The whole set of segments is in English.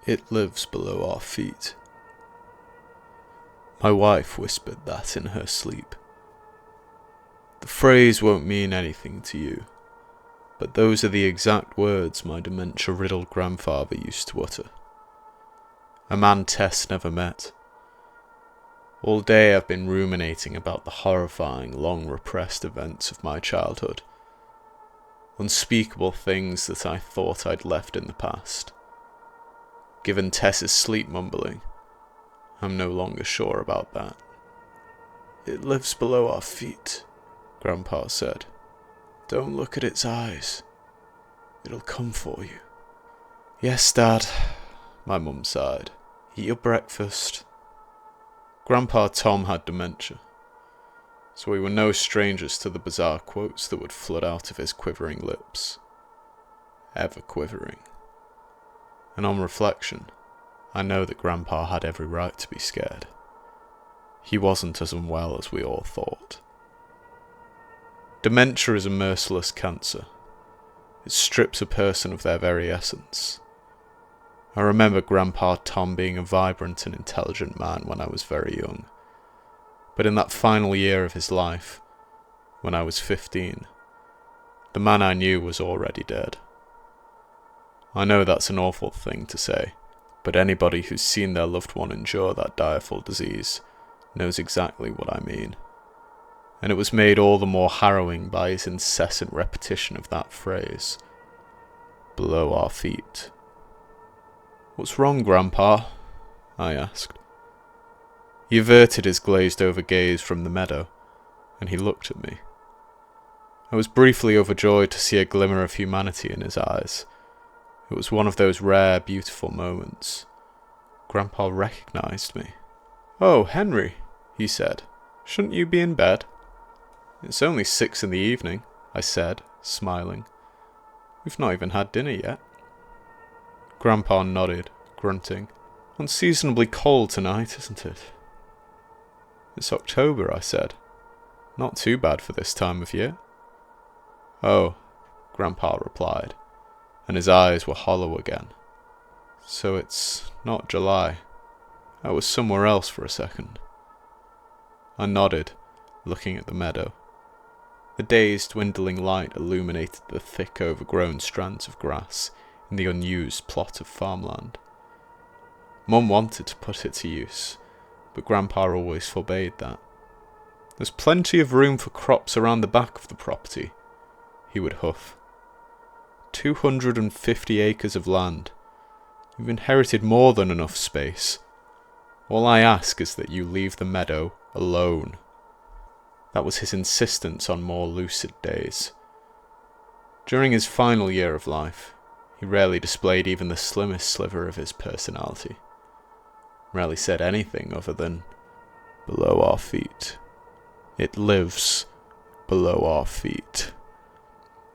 It lives below our feet. My wife whispered that in her sleep. The phrase won't mean anything to you, but those are the exact words my dementia-riddled grandfather used to utter. A man Tess never met. All day I've been ruminating about the horrifying, long-repressed events of my childhood. Unspeakable things that I thought I'd left in the past. Given Tess's sleep mumbling, I'm no longer sure about that. It lives below our feet, Grandpa said. Don't look at its eyes. It'll come for you. Yes, Dad, my mum sighed. Eat your breakfast. Grandpa Tom had dementia, so we were no strangers to the bizarre quotes that would flood out of his quivering lips. Ever quivering. And on reflection, I know that Grandpa had every right to be scared. He wasn't as unwell as we all thought. Dementia is a merciless cancer. It strips a person of their very essence. I remember Grandpa Tom being a vibrant and intelligent man when I was very young. But in that final year of his life, when I was 15, the man I knew was already dead. I know that's an awful thing to say, but anybody who's seen their loved one endure that direful disease knows exactly what I mean. And it was made all the more harrowing by his incessant repetition of that phrase. Below our feet. What's wrong, Grandpa? I asked. He averted his glazed-over gaze from the meadow, and he looked at me. I was briefly overjoyed to see a glimmer of humanity in his eyes. It was one of those rare, beautiful moments. Grandpa recognized me. Oh, Henry, he said. Shouldn't you be in bed? It's only 6 in the evening, I said, smiling. We've not even had dinner yet. Grandpa nodded, grunting. Unseasonably cold tonight, isn't it? It's October, I said. Not too bad for this time of year. Oh, Grandpa replied, and his eyes were hollow again. So it's not July. I was somewhere else for a second. I nodded, looking at the meadow. The day's dwindling light illuminated the thick overgrown strands of grass in the unused plot of farmland. Mum wanted to put it to use, but Grandpa always forbade that. There's plenty of room for crops around the back of the property, he would huff. 250 acres of land. You've inherited more than enough space. All I ask is that you leave the meadow alone. That was his insistence on more lucid days. During his final year of life, he rarely displayed even the slimmest sliver of his personality. Rarely said anything other than, below our feet. It lives below our feet.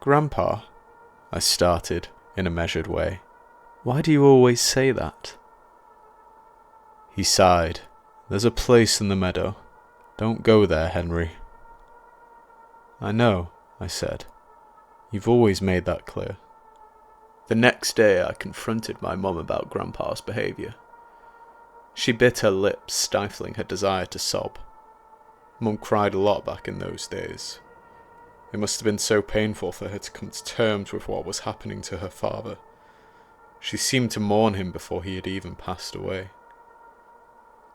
Grandpa, I started in a measured way. Why do you always say that? He sighed. There's a place in the meadow. Don't go there, Henry. I know, I said. You've always made that clear. The next day I confronted my mum about Grandpa's behaviour. She bit her lips, stifling her desire to sob. Mum cried a lot back in those days. It must have been so painful for her to come to terms with what was happening to her father. She seemed to mourn him before he had even passed away.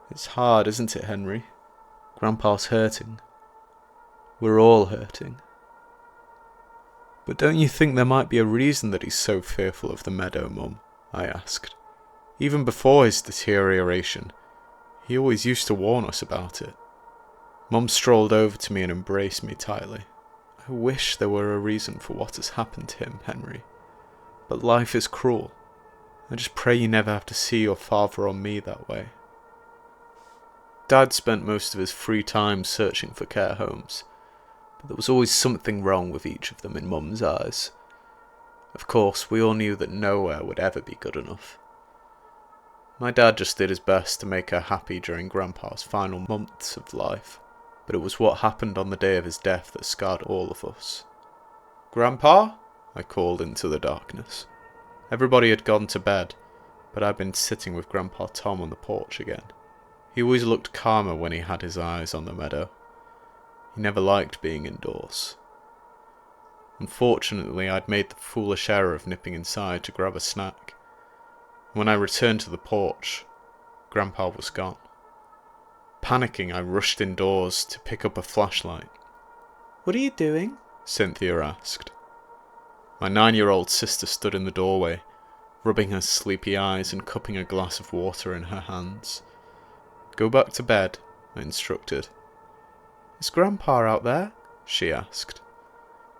It's hard, isn't it, Henry? Grandpa's hurting. We're all hurting. But don't you think there might be a reason that he's so fearful of the meadow, Mum? I asked. Even before his deterioration, he always used to warn us about it. Mum strolled over to me and embraced me tightly. I wish there were a reason for what has happened to him, Henry. But life is cruel. I just pray you never have to see your father or me that way. Dad spent most of his free time searching for care homes, but there was always something wrong with each of them in Mum's eyes. Of course, we all knew that nowhere would ever be good enough. My dad just did his best to make her happy during Grandpa's final months of life, but it was what happened on the day of his death that scarred all of us. Grandpa? I called into the darkness. Everybody had gone to bed, but I'd been sitting with Grandpa Tom on the porch again. He always looked calmer when he had his eyes on the meadow. He never liked being indoors. Unfortunately, I'd made the foolish error of nipping inside to grab a snack. When I returned to the porch, Grandpa was gone. Panicking, I rushed indoors to pick up a flashlight. "What are you doing?" Cynthia asked. My 9-year-old sister stood in the doorway, rubbing her sleepy eyes and cupping a glass of water in her hands. "Go back to bed," I instructed. "Is Grandpa out there?" she asked.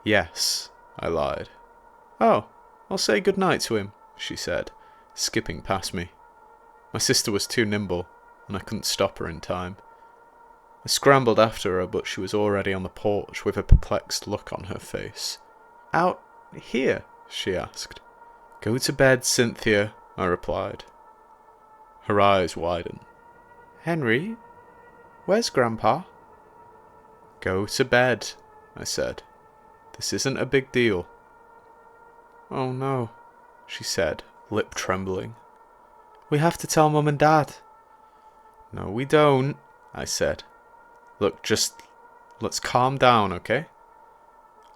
"Yes," I lied. "Oh, I'll say good night to him," she said, skipping past me. My sister was too nimble, and I couldn't stop her in time. I scrambled after her, but she was already on the porch with a perplexed look on her face. "Out here?" she asked. "Go to bed, Cynthia," I replied. Her eyes widened. "Henry, where's Grandpa?" "Go to bed," I said. "This isn't a big deal." "Oh no," she said, lip trembling. "We have to tell Mum and Dad." "No, we don't," I said. "Look, just let's calm down, okay?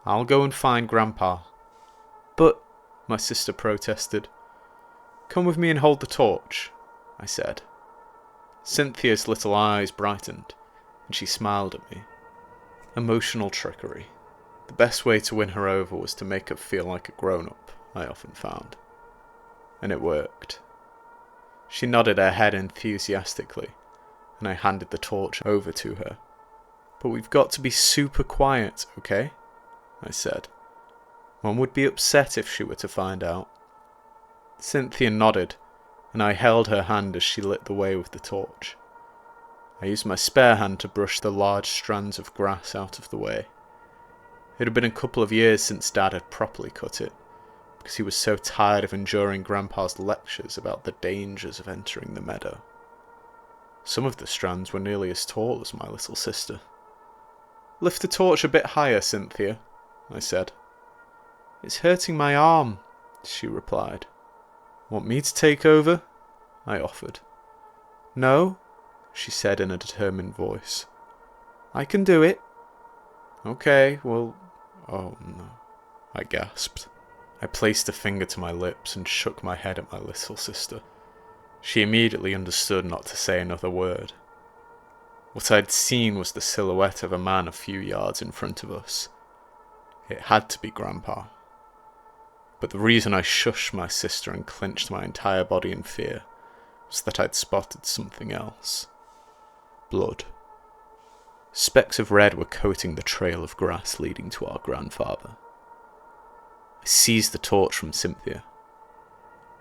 I'll go and find Grandpa." "But," my sister protested. "Come with me and hold the torch," I said. Cynthia's little eyes brightened, and she smiled at me. Emotional trickery. The best way to win her over was to make her feel like a grown-up, I often found. And it worked. She nodded her head enthusiastically, and I handed the torch over to her. "But we've got to be super quiet, okay?" I said. "Mum would be upset if she were to find out." Cynthia nodded, and I held her hand as she lit the way with the torch. I used my spare hand to brush the large strands of grass out of the way. It had been a couple of years since Dad had properly cut it, because he was so tired of enduring Grandpa's lectures about the dangers of entering the meadow. Some of the strands were nearly as tall as my little sister. "Lift the torch a bit higher, Cynthia," I said. "It's hurting my arm," she replied. "Want me to take over?" I offered. "No," she said in a determined voice. "I can do it." "Okay, well, oh no," I gasped. I placed a finger to my lips and shook my head at my little sister. She immediately understood not to say another word. What I'd seen was the silhouette of a man a few yards in front of us. It had to be Grandpa. But the reason I shushed my sister and clenched my entire body in fear was that I'd spotted something else. Blood. Specks of red were coating the trail of grass leading to our grandfather. I seized the torch from Cynthia.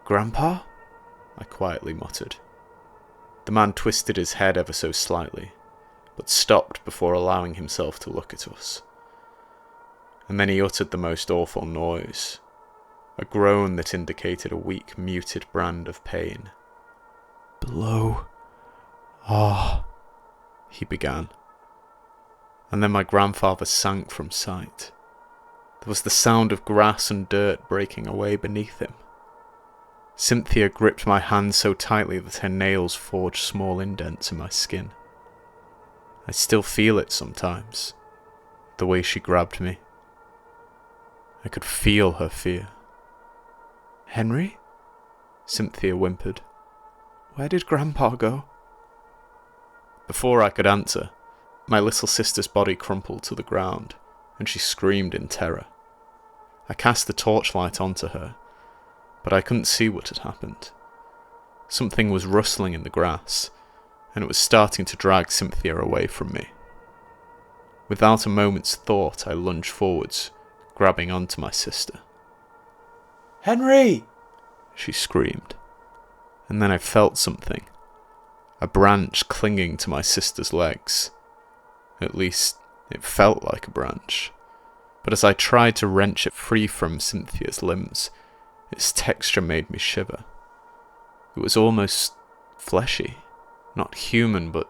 "Grandpa?" I quietly muttered. The man twisted his head ever so slightly, but stopped before allowing himself to look at us. And then he uttered the most awful noise, a groan that indicated a weak, muted brand of pain. "Below. Ah," he began. And then my grandfather sank from sight. There was the sound of grass and dirt breaking away beneath him. Cynthia gripped my hand so tightly that her nails forged small indents in my skin. I still feel it sometimes, the way she grabbed me. I could feel her fear. "Henry?" Cynthia whimpered. "Where did Grandpa go?" Before I could answer, my little sister's body crumpled to the ground, and she screamed in terror. I cast the torchlight onto her, but I couldn't see what had happened. Something was rustling in the grass, and it was starting to drag Cynthia away from me. Without a moment's thought, I lunged forwards, grabbing onto my sister. "Henry!" she screamed. And then I felt something. A branch clinging to my sister's legs. At least, it felt like a branch. But as I tried to wrench it free from Cynthia's limbs, its texture made me shiver. It was almost fleshy. Not human, but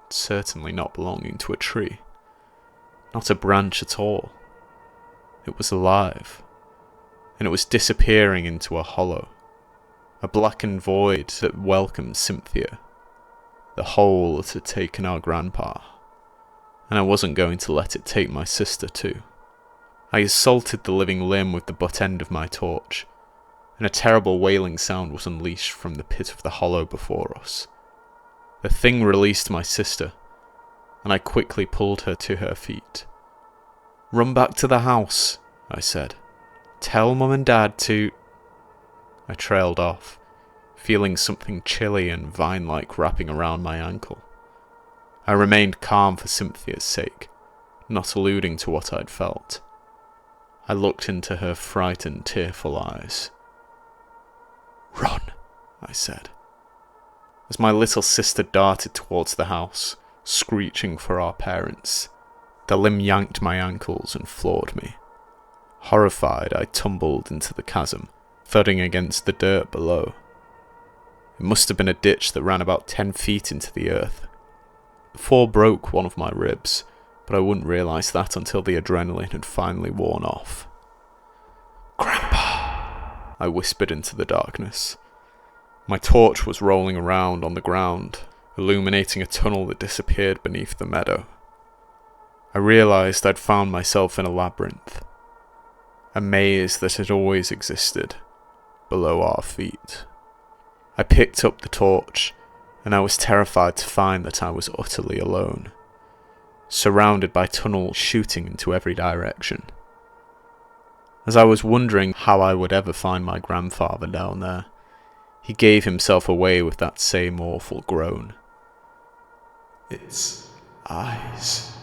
certainly not belonging to a tree. Not a branch at all. It was alive. And it was disappearing into a hollow. a blackened void that welcomed Cynthia, the hole that had taken our grandpa, and I wasn't going to let it take my sister too. I assaulted the living limb with the butt end of my torch, and a terrible wailing sound was unleashed from the pit of the hollow before us. The thing released my sister, and I quickly pulled her to her feet. "Run back to the house," I said. "Tell Mum and Dad to—" I trailed off, feeling something chilly and vine-like wrapping around my ankle. I remained calm for Cynthia's sake, not alluding to what I'd felt. I looked into her frightened, tearful eyes. "Run," I said, as my little sister darted towards the house, screeching for our parents. The limb yanked my ankles and floored me. Horrified, I tumbled into the chasm, thudding against the dirt below. It must have been a ditch that ran about 10 feet into the earth. The fall broke one of my ribs, but I wouldn't realise that until the adrenaline had finally worn off. "Grandpa!" I whispered into the darkness. My torch was rolling around on the ground, illuminating a tunnel that disappeared beneath the meadow. I realised I'd found myself in a labyrinth, a maze that had always existed below our feet. I picked up the torch, and I was terrified to find that I was utterly alone, surrounded by tunnels shooting into every direction. As I was wondering how I would ever find my grandfather down there, he gave himself away with that same awful groan. "Its eyes,"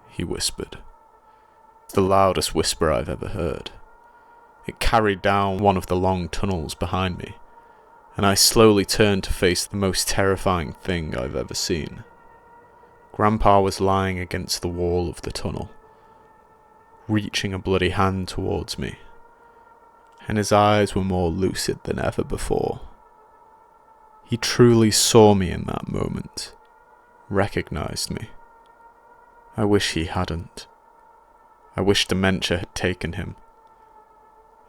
he whispered. The loudest whisper I've ever heard. It carried down one of the long tunnels behind me, and I slowly turned to face the most terrifying thing I've ever seen. Grandpa was lying against the wall of the tunnel, reaching a bloody hand towards me, and his eyes were more lucid than ever before. He truly saw me in that moment, recognized me. I wish he hadn't. I wish dementia had taken him.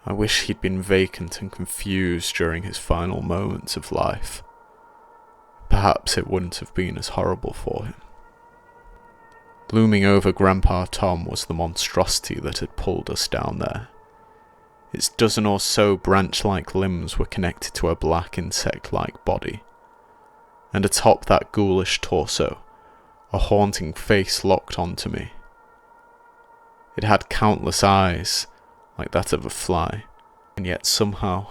I wish he'd been vacant and confused during his final moments of life. Perhaps it wouldn't have been as horrible for him. Looming over Grandpa Tom was the monstrosity that had pulled us down there. Its dozen or so branch-like limbs were connected to a black insect-like body, and atop that ghoulish torso, a haunting face locked onto me. It had countless eyes, like that of a fly, and yet somehow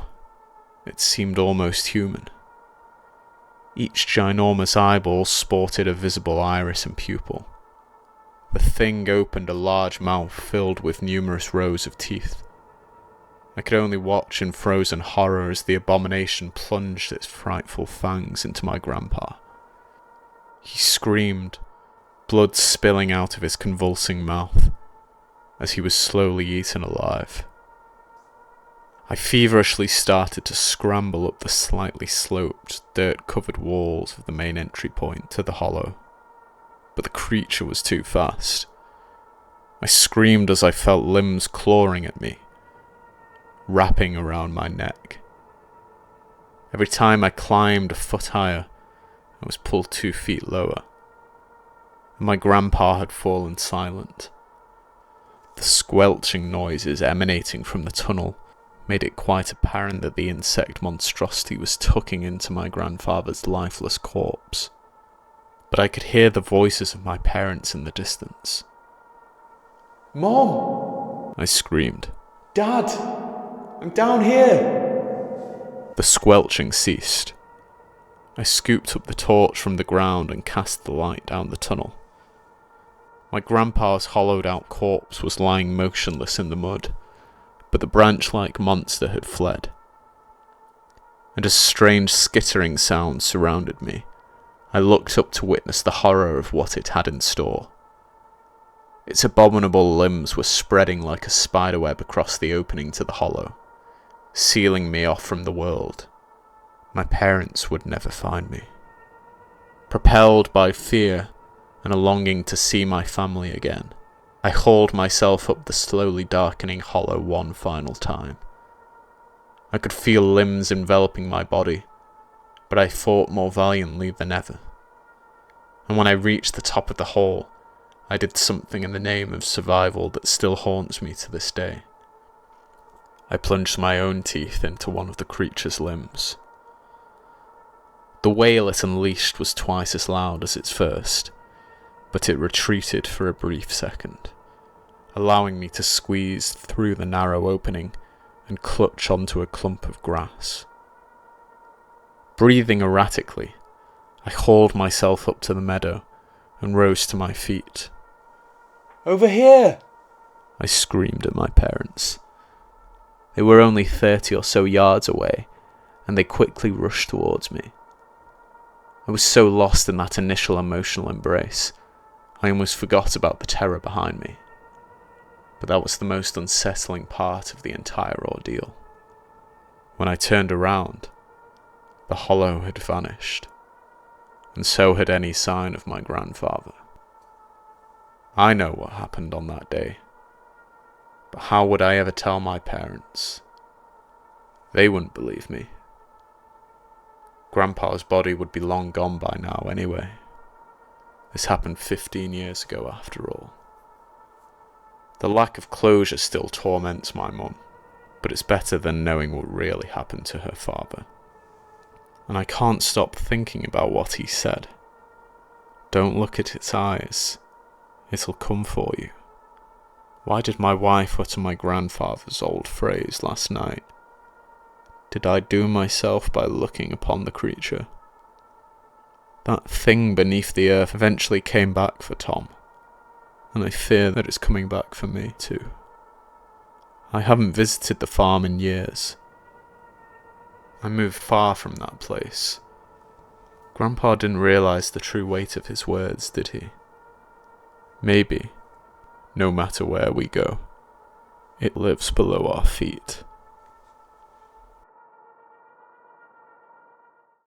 it seemed almost human. Each ginormous eyeball sported a visible iris and pupil. The thing opened a large mouth filled with numerous rows of teeth. I could only watch in frozen horror as the abomination plunged its frightful fangs into my grandpa. He screamed, blood spilling out of his convulsing mouth, as he was slowly eaten alive. I feverishly started to scramble up the slightly sloped, dirt-covered walls of the main entry point to the hollow, but the creature was too fast. I screamed as I felt limbs clawing at me, wrapping around my neck. Every time I climbed a foot higher, I was pulled 2 feet lower, and my grandpa had fallen silent. The squelching noises emanating from the tunnel made it quite apparent that the insect monstrosity was tucking into my grandfather's lifeless corpse. But I could hear the voices of my parents in the distance. "Mom!" I screamed. "Dad! I'm down here!" The squelching ceased. I scooped up the torch from the ground and cast the light down the tunnel. My grandpa's hollowed-out corpse was lying motionless in the mud, but the branch-like monster had fled. And as strange skittering sounds surrounded me, I looked up to witness the horror of what it had in store. Its abominable limbs were spreading like a spiderweb across the opening to the hollow, sealing me off from the world. My parents would never find me. Propelled by fear and a longing to see my family again, I hauled myself up the slowly darkening hollow one final time. I could feel limbs enveloping my body, but I fought more valiantly than ever. And when I reached the top of the hole, I did something in the name of survival that still haunts me to this day. I plunged my own teeth into one of the creature's limbs. The wail it unleashed was twice as loud as its first, but it retreated for a brief second, allowing me to squeeze through the narrow opening and clutch onto a clump of grass. Breathing erratically, I hauled myself up to the meadow and rose to my feet. "Over here!" I screamed at my parents. They were only 30 or so yards away, and they quickly rushed towards me. I was so lost in that initial emotional embrace, I almost forgot about the terror behind me. But that was the most unsettling part of the entire ordeal. When I turned around, the hollow had vanished, and so had any sign of my grandfather. I know what happened on that day, but how would I ever tell my parents? They wouldn't believe me. Grandpa's body would be long gone by now anyway. This happened 15 years ago after all. The lack of closure still torments my mum, but it's better than knowing what really happened to her father. And I can't stop thinking about what he said. Don't look at its eyes. It'll come for you. Why did my wife utter my grandfather's old phrase last night? Did I doom myself by looking upon the creature? That thing beneath the earth eventually came back for Tom, and I fear that it's coming back for me too. I haven't visited the farm in years. I moved far from that place. Grandpa didn't realise the true weight of his words, did he? Maybe, no matter where we go, it lives below our feet.